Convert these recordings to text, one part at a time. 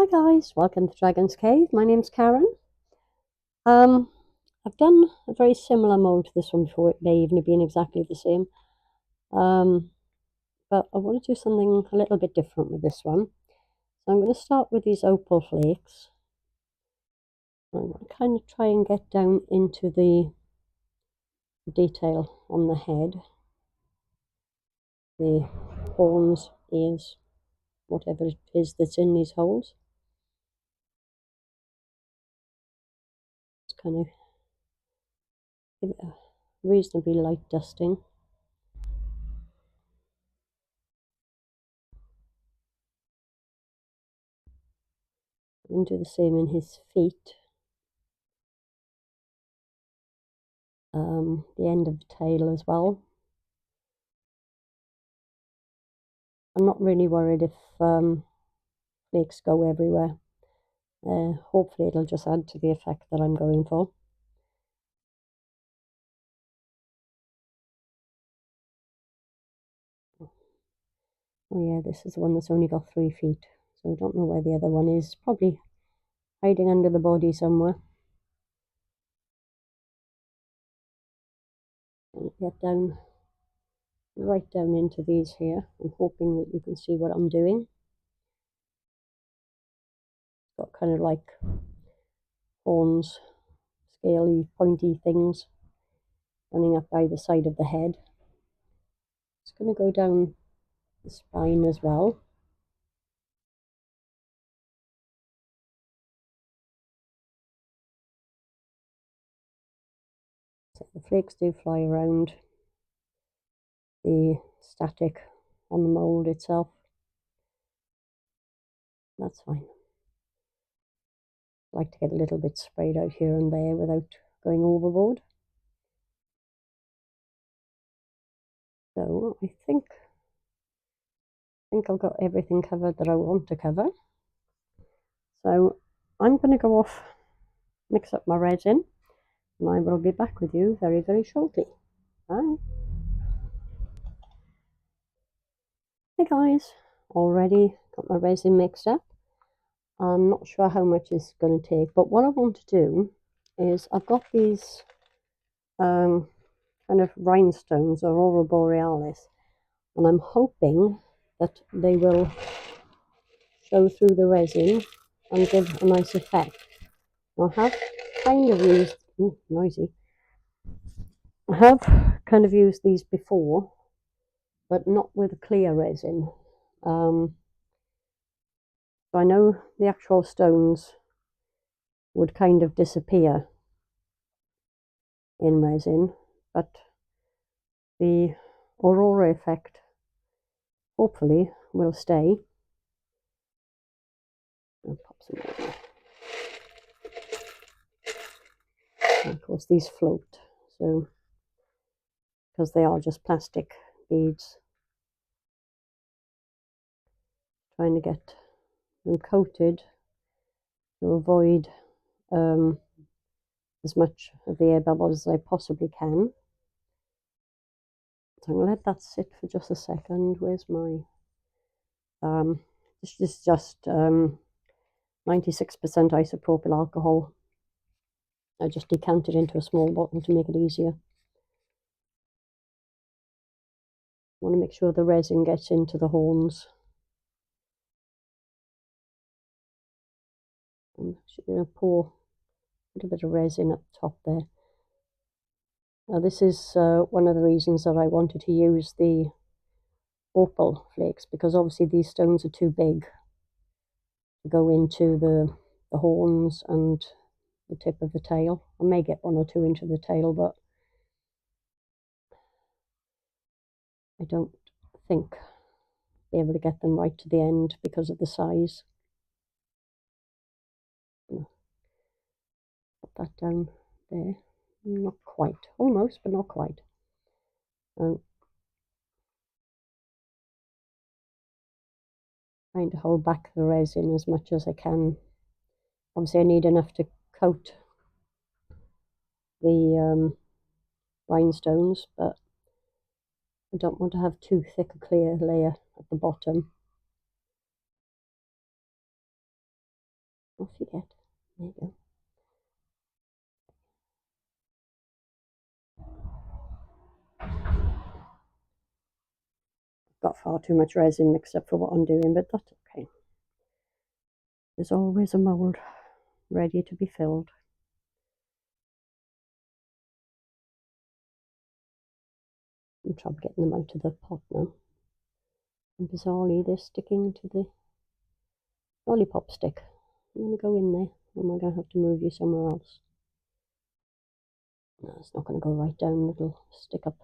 Hi guys, welcome to Dragon's Cave. My name's Karen. Um, I've done a very similar mold to this one before. It may even have been exactly the same. Um, but I want to do something a little bit different with this one. So I'm going to start with these opal flakes. I'm going to kind of try and get down into the detail on the head, the horns, ears, whatever it is that's in these holes. Just kind of give it a reasonably light dusting. And do the same in his feet. The end of the tail as well. I'm not really worried if flakes go everywhere. Hopefully it'll just add to the effect that I'm going for. Oh yeah, this is the one that's only got 3 feet, so I don't know where the other one is. Probably hiding under the body somewhere. I'll get down, right down into these here. I'm hoping that you can see what I'm doing. Got kind of like horns, scaly, pointy things running up either side of the head. It's going to go down the spine as well. So the flakes do fly around the static on the mould itself. That's fine. I like to get a little bit sprayed out here and there without going overboard. So I think I've got everything covered that I want to cover. So I'm going to go off, mix up my resin, and I will be back with you very, very shortly. Bye. Hey guys, already got my resin mixed up. I'm not sure how much it's going to take, but what I want to do is I've got these kind of rhinestones, Aurora Borealis, and I'm hoping that they will show through the resin and give a nice effect. I have kind of used, noisy, I have kind of used these before, but not with clear resin. So I know the actual stones would kind of disappear in resin, but the aurora effect hopefully will stay. I'll pop some more. And of course these float, so because they are just plastic beads, trying to get them coated to avoid as much of the air bubbles as I possibly can. So I'm going to let that sit for just a second. Where's my this is just 96% isopropyl alcohol. I just decanted into a small bottle to make it easier. I want to make sure the resin gets into the horns. I'm actually going to pour a little bit of resin up top there. Now this is one of the reasons that I wanted to use the opal flakes, because obviously these stones are too big to go into the horns and the tip of the tail. I may get 1 or 2 into the tail, but I don't think I'll be able to get them right to the end because of the size. Put that down there. Not quite, almost, but not quite. Trying to hold back the resin as much as I can. Obviously I need enough to coat the rhinestones, but I don't want to have too thick a clear layer at the bottom. Off you get. There you go. Got far too much resin mixed up for what I'm doing, but that's okay. There's always a mould ready to be filled. I'm trying getting them out of the pot now. And bizarrely, they're sticking to the lollipop stick. I'm going to go in there. Or am I going to have to move you somewhere else? No, it's not going to go right down. It'll stick up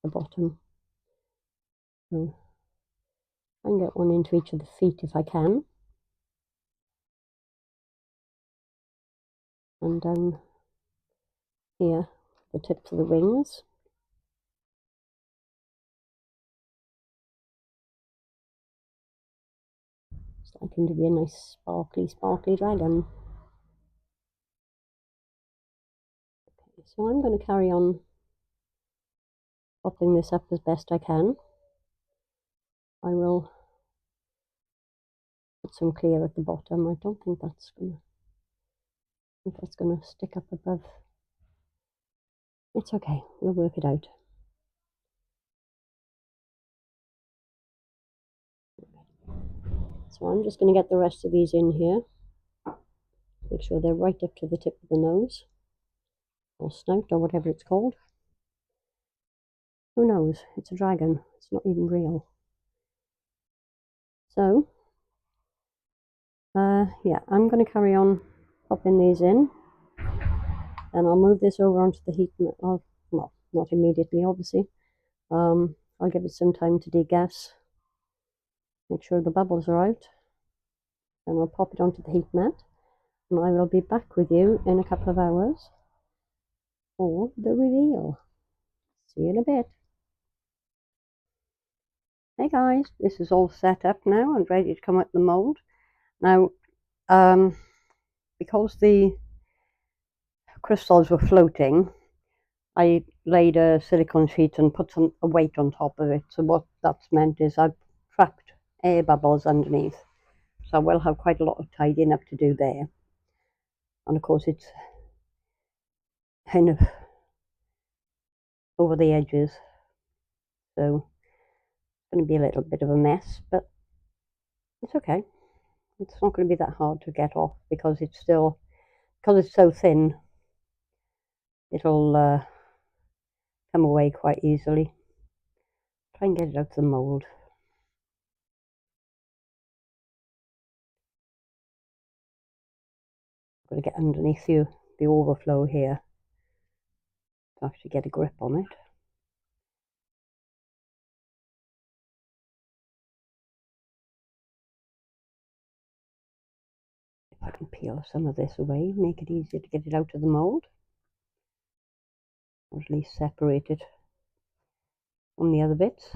the bottom. So I can get one into each of the feet if I can. And down here, the tips of the wings. It's liking to be a nice sparkly dragon. Okay, so I'm going to carry on popping this up as best I can. I will put some clear at the bottom. I don't think that's going to stick up above. It's okay, we'll work it out. So I'm just going to get the rest of these in here. Make sure they're right up to the tip of the nose, or snout, or whatever it's called. Who knows? It's a dragon. It's not even real. So, yeah, I'm going to carry on popping these in. And I'll move this over onto the heat. Well, not immediately, obviously. I'll give it some time to degas. Make sure the bubbles are out. Then I'll pop it onto the heat mat. And I will be back with you in a couple of hours for the reveal. See you in a bit. Hey guys, this is all set up now and ready to come out the mould. Now, because the crystals were floating, I laid a silicone sheet and put a weight on top of it. So what that's meant is I've trapped air bubbles underneath. So I will have quite a lot of tidying up to do there. And of course it's kind of over the edges. So it's going to be a little bit of a mess, but it's okay. It's not going to be that hard to get off because it's so thin, it'll come away quite easily. Try and get it out of the mould. I've got to get underneath the overflow here to actually get a grip on it. If I can peel some of this away, make it easier to get it out of the mould, or at least separate it from the other bits.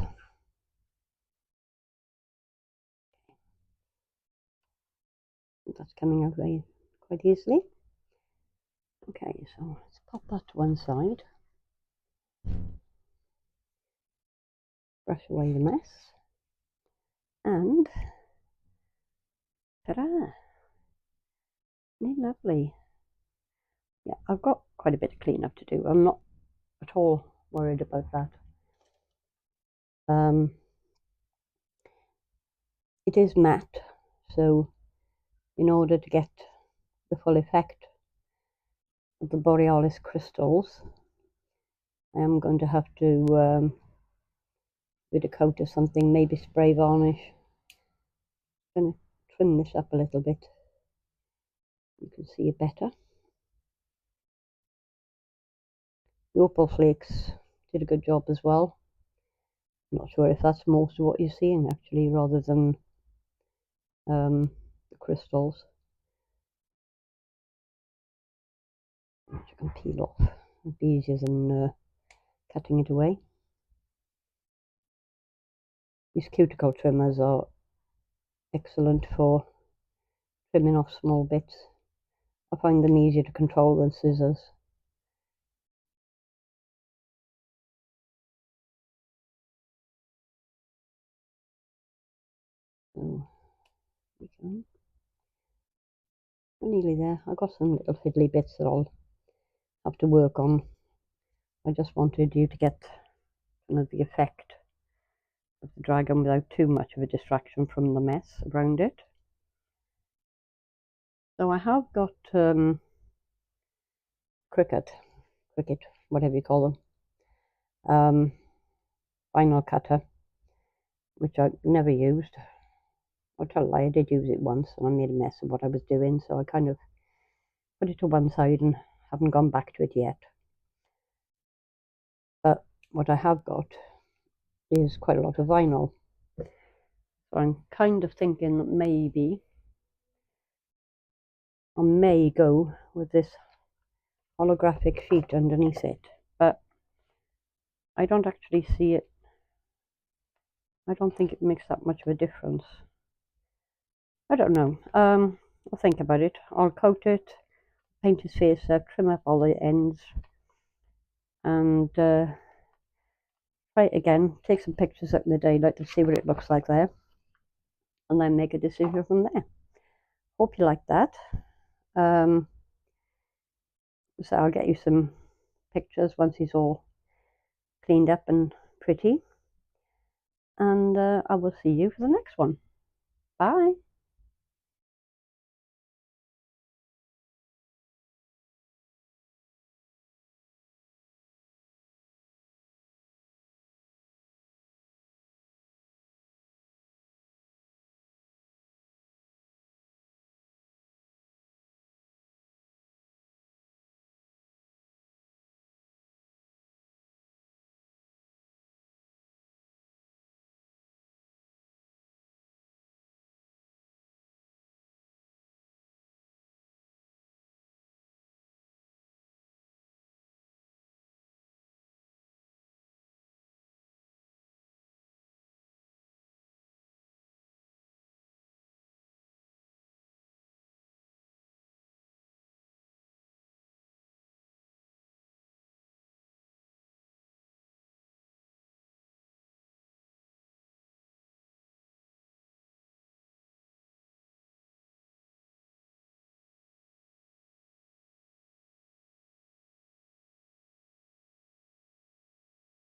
That's coming out very quite easily. Okay, so let's pop that to one side. Brush away the mess. And ta-da! Isn't it lovely? Yeah, I've got quite a bit of cleanup to do. I'm not at all worried about that. It is matte, so in order to get the full effect of the borealis crystals, I am going to have to with a coat of something, maybe spray varnish. I'm going to trim this up a little bit. You can see it better. The Opal flakes did a good job as well. I'm not sure if that's most of what you're seeing actually, rather than the crystals, which you can peel off. It'd be easier than cutting it away. These cuticle trimmers are excellent for trimming off small bits. I find them easier to control than scissors. So, we go. We're nearly there. I've got some little fiddly bits that I'll have to work on. I just wanted you to get kind of the effect of the dragon without too much of a distraction from the mess around it. So I have got cricket, whatever you call them, vinyl cutter, which I never used. I'll tell a lie, I did use it once and I made a mess of what I was doing, so I kind of put it to one side and haven't gone back to it yet. But what I have got is quite a lot of vinyl. So I'm kind of thinking that maybe I may go with this holographic sheet underneath it, but I don't actually see it. I don't think it makes that much of a difference. I don't know. I'll think about it. I'll coat it, paint his face up, trim up all the ends, and try it again. Take some pictures out in the daylight to see what it looks like there, and then make a decision from there. Hope you like that. So I'll get you some pictures once he's all cleaned up and pretty. And I will see you for the next one. Bye.